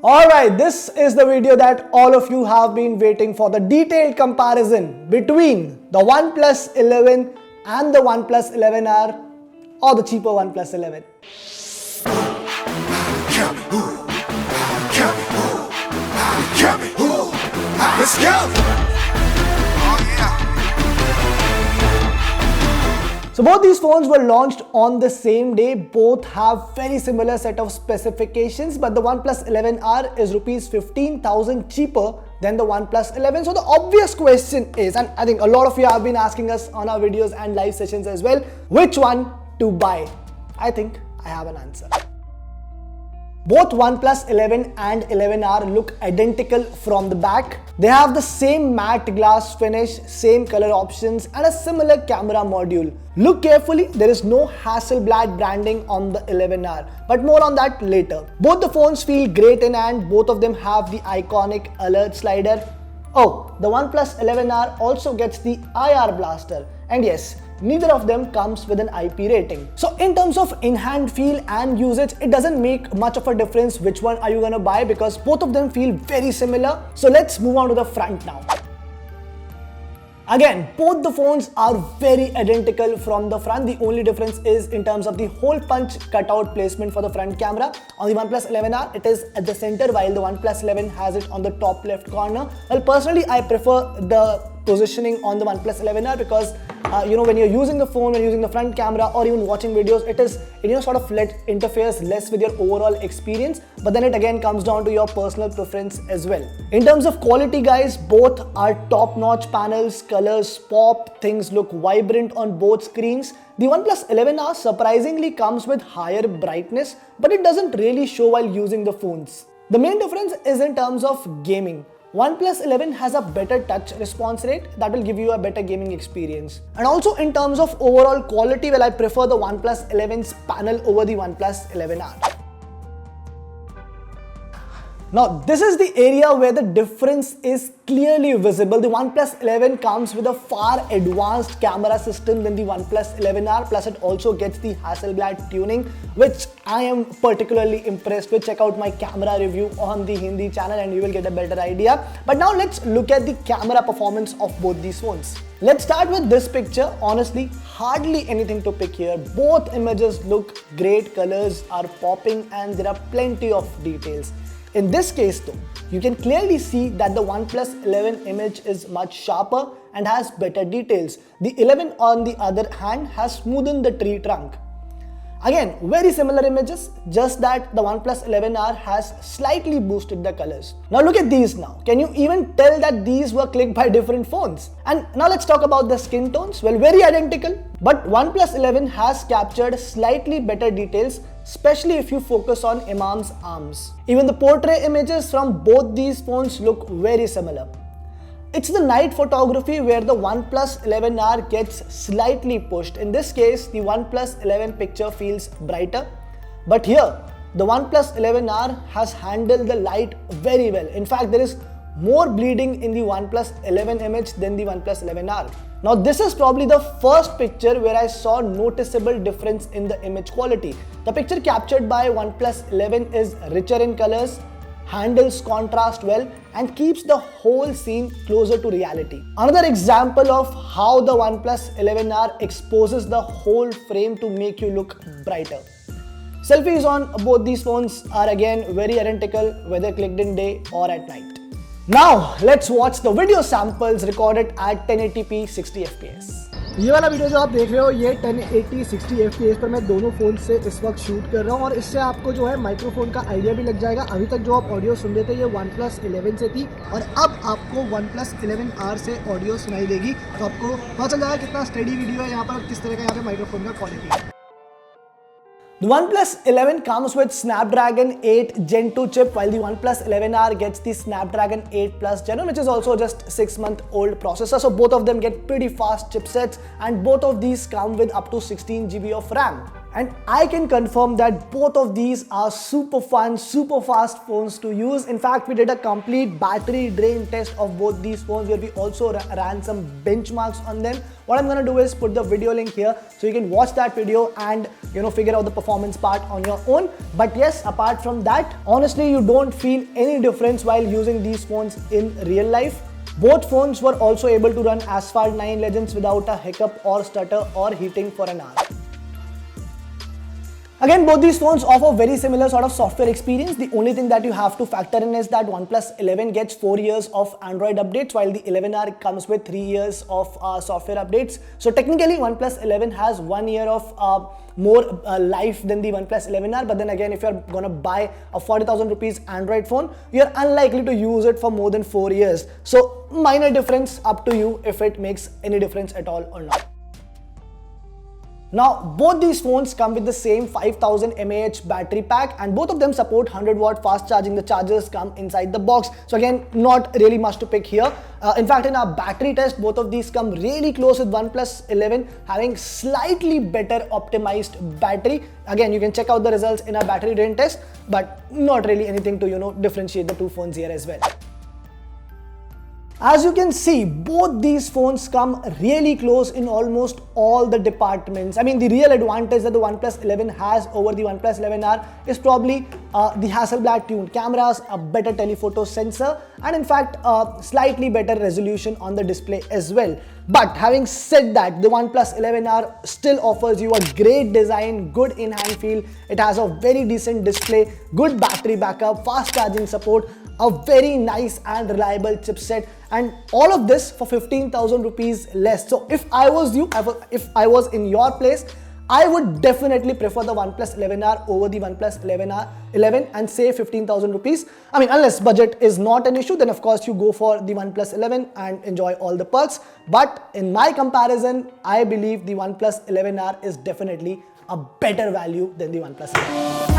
Alright, this is the video that all of you have been waiting for, the detailed comparison between the OnePlus 11 and the OnePlus 11R or the cheaper OnePlus 11. Let's go! So both these phones were launched on the same day. Both have very similar set of specifications, but the OnePlus 11R is rupees 15,000 cheaper than the OnePlus 11. So the obvious question is, and I think a lot of you have been asking us on our videos and live sessions as well, which one to buy? I think I have an answer. Both OnePlus 11 and 11R look identical from the back. They have the same matte glass finish, same color options and a similar camera module. Look carefully, there is no Hasselblad branding on the 11R, but more on that later. Both the phones feel great in hand, both of them have the iconic alert slider. Oh, the OnePlus 11R also gets the IR blaster, and yes, neither of them comes with an IP rating. So in terms of in-hand feel and usage, it doesn't make much of a difference which one are you gonna buy because both of them feel very similar. So let's move on to the front now. Again, both the phones are very identical from the front. The only difference is in terms of the hole punch cutout placement for the front camera. On the OnePlus 11R, it is at the center while the OnePlus 11 has it on the top left corner. Well, personally, I prefer the positioning on the OnePlus 11R because when you're using the phone, when you're using the front camera or even watching videos, it sort of interferes less with your overall experience, but then it again comes down to your personal preference as well. In terms of quality guys, both are top-notch panels, colors pop, things look vibrant on both screens. The OnePlus 11R surprisingly comes with higher brightness, but it doesn't really show while using the phones. The main difference is in terms of gaming. OnePlus 11 has a better touch response rate that will give you a better gaming experience. And also in terms of overall quality, well, I prefer the OnePlus 11's panel over the OnePlus 11R. Now, this is the area where the difference is clearly visible. The OnePlus 11 comes with a far advanced camera system than the OnePlus 11R, plus it also gets the Hasselblad tuning, which I am particularly impressed with. Check out my camera review on the Hindi channel and you will get a better idea. But now let's look at the camera performance of both these phones. Let's start with this picture. Honestly, hardly anything to pick here. Both images look great, colors are popping and there are plenty of details. In this case though, you can clearly see that the OnePlus 11 image is much sharper and has better details. The 11 on the other hand has smoothened the tree trunk. Again, very similar images, just that the OnePlus 11R has slightly boosted the colors. Now look at these now. Can you even tell that these were clicked by different phones? And now let's talk about the skin tones. Well, very identical, but OnePlus 11 has captured slightly better details, especially if you focus on Imam's arms. Even the portrait images from both these phones look very similar. It's the night photography where the OnePlus 11R gets slightly pushed. In this case, the OnePlus 11 picture feels brighter. But here, the OnePlus 11R has handled the light very well. In fact, there is more bleeding in the OnePlus 11 image than the OnePlus 11R. Now, this is probably the first picture where I saw noticeable difference in the image quality. The picture captured by OnePlus 11 is richer in colors, handles contrast well and keeps the whole scene closer to reality. Another example of how the OnePlus 11R exposes the whole frame to make you look brighter. Selfies on both these phones are again very identical whether clicked in day or at night. Now let's watch the video samples recorded at 1080p 60 fps. ये वाला video जो आप देख रहे हो ये 1080 60 fps पर मैं दोनों फ़ोन से इस वक्त शूट कर रहा हूँ और इससे आपको जो है माइक्रोफोन का आइडिया भी लग जाएगा। अभी तक जो आप ऑडियो सुन रहे थे ये OnePlus 11 से थी और अब आपको OnePlus 11R से ऑडियो सुनाई देगी, तो आपको पता चल जाएगा कितना स्टेडी वीडियो है यहाँ पर, किस तरह का यहाँ पे माइक्रोफोन का क्वालिटी है। The OnePlus 11 comes with Snapdragon 8 Gen 2 chip, while the OnePlus 11R gets the Snapdragon 8 Plus Gen 1, which is also just 6-month-old processor. So both of them get pretty fast chipsets, and both of these come with up to 16 GB of RAM. And I can confirm that both of these are super fun, super fast phones to use. In fact, we did a complete battery drain test of both these phones where we also ran some benchmarks on them. What I'm gonna do is put the video link here so you can watch that video and figure out the performance part on your own. But yes, apart from that, honestly, you don't feel any difference while using these phones in real life. Both phones were also able to run Asphalt 9 Legends without a hiccup or stutter or heating for an hour. Again, both these phones offer very similar sort of software experience. The only thing that you have to factor in is that OnePlus 11 gets 4 years of Android updates, while the 11R comes with 3 years of software updates. So technically, OnePlus 11 has 1 year of more life than the OnePlus 11R. But then again, if you're gonna buy a 40,000 rupees Android phone, you're unlikely to use it for more than 4 years. So minor difference, up to you if it makes any difference at all or not. Now, both these phones come with the same 5000 mAh battery pack, and both of them support 100-watt fast charging. The chargers come inside the box. So again, not really much to pick here. In fact, in our battery test, both of these come really close, with OnePlus 11 having slightly better optimized battery. Again, you can check out the results in our battery drain test, but not really anything to differentiate the two phones here as well. As you can see, both these phones come really close in almost all the departments. I mean, the real advantage that the OnePlus 11 has over the OnePlus 11R is probably the Hasselblad tuned cameras, a better telephoto sensor, and in fact, slightly better resolution on the display as well. But having said that, the OnePlus 11R still offers you a great design, good in-hand feel. It has a very decent display, good battery backup, fast charging support, a very nice and reliable chipset, and all of this for 15,000 rupees less. So if I was you, if I was in your place, I would definitely prefer the OnePlus 11R over the OnePlus 11 and save 15,000 rupees. I mean, unless budget is not an issue, then of course you go for the OnePlus 11 and enjoy all the perks. But in my comparison, I believe the OnePlus 11R is definitely a better value than the OnePlus 11.